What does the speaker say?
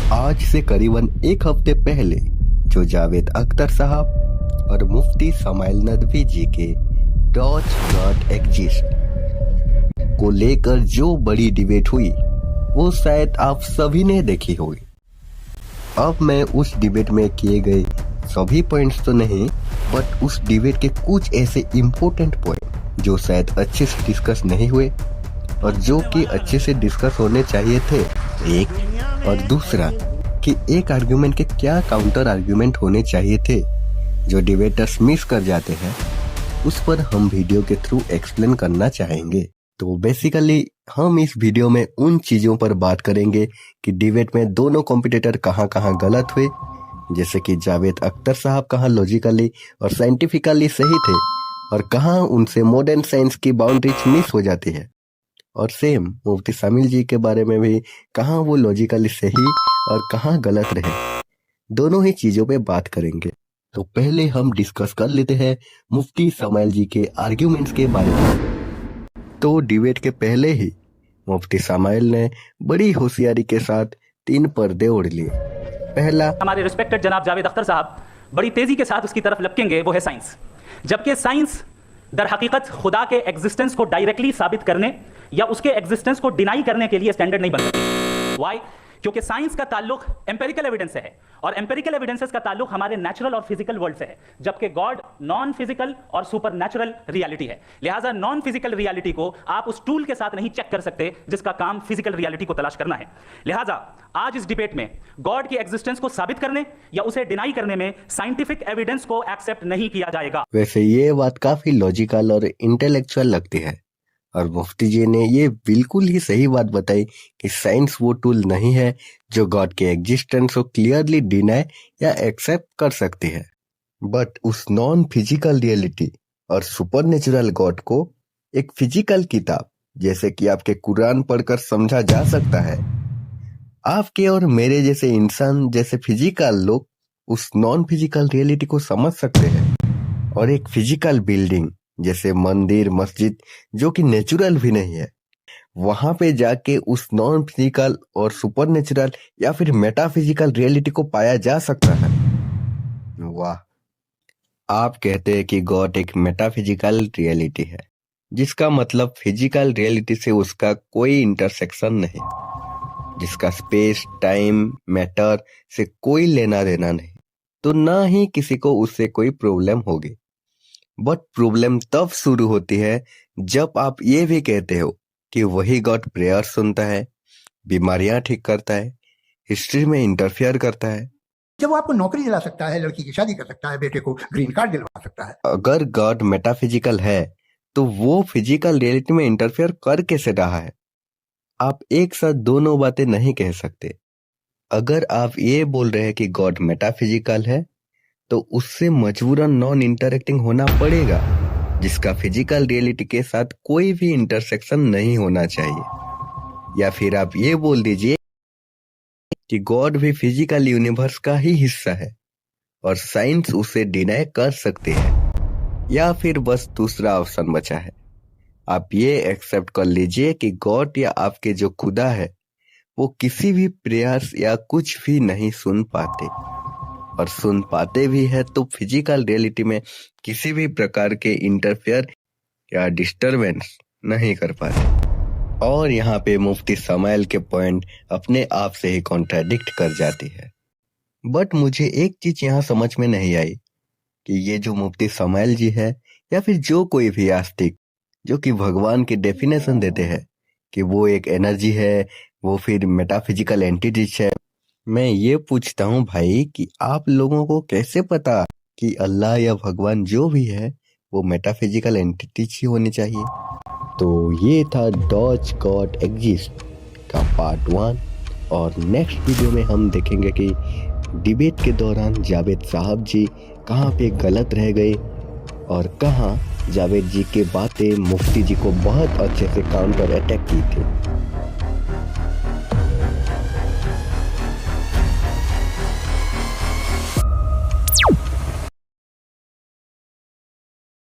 आज से करीबन एक हफ्ते पहले जो जावेद अख्तर साहब और मुफ्ती समाइल नदवी जी के डॉट नॉट एग्जिस्ट को लेकर जो बड़ी डिबेट हुई वो शायद आप सभी ने देखी होगी। अब मैं उस डिबेट में किए गए सभी पॉइंट्स तो नहीं, बट उस डिबेट के कुछ ऐसे इम्पोर्टेंट पॉइंट जो शायद अच्छे से डिस्कस नहीं हुए और जो कि अच्छे से डिस्कस होने चाहिए थे, एक, और दूसरा कि एक आर्ग्यूमेंट के क्या काउंटर आर्ग्यूमेंट होने चाहिए थे जो डिबेटर्स मिस कर जाते हैं, उस पर हम वीडियो के थ्रू एक्सप्लेन करना चाहेंगे। तो बेसिकली हम इस वीडियो में उन चीजों पर बात करेंगे कि डिबेट में दोनों कॉम्पिटिटर कहाँ कहाँ गलत हुए, जैसे कि जावेद अख्तर साहब कहाँ लॉजिकली और साइंटिफिकली सही थे और कहाँ उनसे मॉडर्न साइंस की बाउंड्रीज मिस हो जाती है, और सेम मुफ्ती समाइल जी के बारे में भी कहाँ वो लॉजिकली सही और कहाँ गलत रहे। दोनों ही चीजों पे बात करेंगे। तो पहले हम डिस्कस कर लेते हैं मुफ्ती समाइल जी के आर्ग्यूमेंट्स के बारे में। तो डिबेट के पहले ही मुफ्ती समाइल ने बड़ी होशियारी के साथ 3 पर्दे ओढ़ लिए। पहला, हमारे रिस्पेक्टेड जनाब जावेद अख्तर साहब बड़ी तेजी के साथ उसकी तरफ लपकेंगे, वो है साइंस। जबकि साइंस दर हकीकत खुदा के एग्जिस्टेंस को डायरेक्टली साबित करने या उसके एग्जिस्टेंस को डिनाई करने के लिए स्टैंडर्ड नहीं बन सकती। वाई? क्योंकि साइंस का ताल्लुक एम्पेरिकल एविडेंस से है और एम्पेरिकल एविडेंसेस का ताल्लुक हमारे नेचुरल और फिजिकल वर्ल्ड से है, जबकि गॉड नॉन फिजिकल और सुपर नेचुरल रियलिटी है। लिहाजा नॉन फिजिकल रियलिटी को आप उस टूल के साथ नहीं चेक कर सकते जिसका काम फिजिकल रियलिटी को तलाश करना है। लिहाजा आज इस डिबेट में गॉड की एग्जिस्टेंस को साबित करने या उसे डिनाई करने में साइंटिफिक एविडेंस को एक्सेप्ट नहीं किया जाएगा। वैसे ये बात काफी लॉजिकल और इंटेलेक्चुअल लगती है और मुफ्ती जी ने ये बिल्कुल ही सही बात बताई कि साइंस वो टूल नहीं है जो गॉड के एग्जिस्टेंस को क्लियरली डिनाई या एक्सेप्ट कर सकती है, बट उस नॉन फिजिकल रियलिटी और सुपरनेचुरल गॉड को एक फिजिकल किताब जैसे कि आपके कुरान पढ़कर समझा जा सकता है। आपके और मेरे जैसे इंसान जैसे फिजिकल लोग उस नॉन फिजिकल रियलिटी को समझ सकते हैं, और एक फिजिकल बिल्डिंग जैसे मंदिर मस्जिद जो कि नेचुरल भी नहीं है, वहां पे जाके उस नॉन फिजिकल और सुपरनेचुरल या फिर मेटाफिजिकल रियलिटी को पाया जा सकता है। वाह! आप कहते हैं कि गॉड एक मेटाफिजिकल रियलिटी है, जिसका मतलब फिजिकल रियलिटी से उसका कोई इंटरसेक्शन नहीं, जिसका स्पेस टाइम मैटर से कोई लेना देना नहीं, तो ना ही किसी को उससे कोई प्रॉब्लम होगी। बट प्रॉब्लम तब शुरू होती है जब आप ये भी कहते हो कि वही गॉड प्रेयर सुनता है, बीमारियां ठीक करता है, हिस्ट्री में इंटरफियर करता है, जब वो आपको नौकरी दिला सकता है, लड़की की शादी कर सकता है, बेटे को ग्रीन कार्ड दिलवा सकता है। अगर गॉड मेटाफिजिकल है तो वो फिजिकल रियलिटी में इंटरफियर कर कैसे रहा है? आप एक साथ दोनों बातें नहीं कह सकते। अगर आप ये बोल रहे हैं कि गॉड मेटाफिजिकल है तो उससे मजबूरन नॉन इंटरेक्टिंग होना पड़ेगा, जिसका फिजिकल रियलिटी के साथ कोई भी इंटरसेक्शन नहीं होना चाहिए। या फिर आप ये बोल दीजिए कि गॉड भी फिजिकल यूनिवर्स का ही हिस्सा है और साइंस उसे डिनाई कर सकती है। या फिर बस दूसरा ऑप्शन बचा है, आप ये एक्सेप्ट कर लीजिए कि गॉड या आपके जो खुदा है वो किसी भी प्रयास या कुछ भी नहीं सुन पाते, और सुन पाते भी है तो फिजिकल रियलिटी में किसी भी प्रकार के इंटरफेयर या डिस्टरबेंस नहीं कर पाते। और यहाँ पे मुफ्ती समाइल के पॉइंट अपने आप से ही कॉन्ट्राडिक्ट कर जाती है। बट मुझे एक चीज यहाँ समझ में नहीं आई कि ये जो मुफ्ती समाइल जी है या फिर जो कोई भी आस्तिक जो कि भगवान की डेफिनेशन देते हैं कि वो एक एनर्जी है, वो फिर मेटाफिजिकल एंटिटीज है, मैं ये पूछता हूँ भाई कि आप लोगों को कैसे पता कि अल्लाह या भगवान जो भी है वो मेटाफिजिकल एंटिटीज ही होनी चाहिए? तो ये था डॉज गॉड एग्जिस्ट का पार्ट 1, और नेक्स्ट वीडियो में हम देखेंगे कि डिबेट के दौरान जावेद साहब जी कहाँ पे गलत रह गए और कहाँ जावेद जी के बातें मुफ्ती जी को बहुत अच्छे से काउंटर अटैक की थी।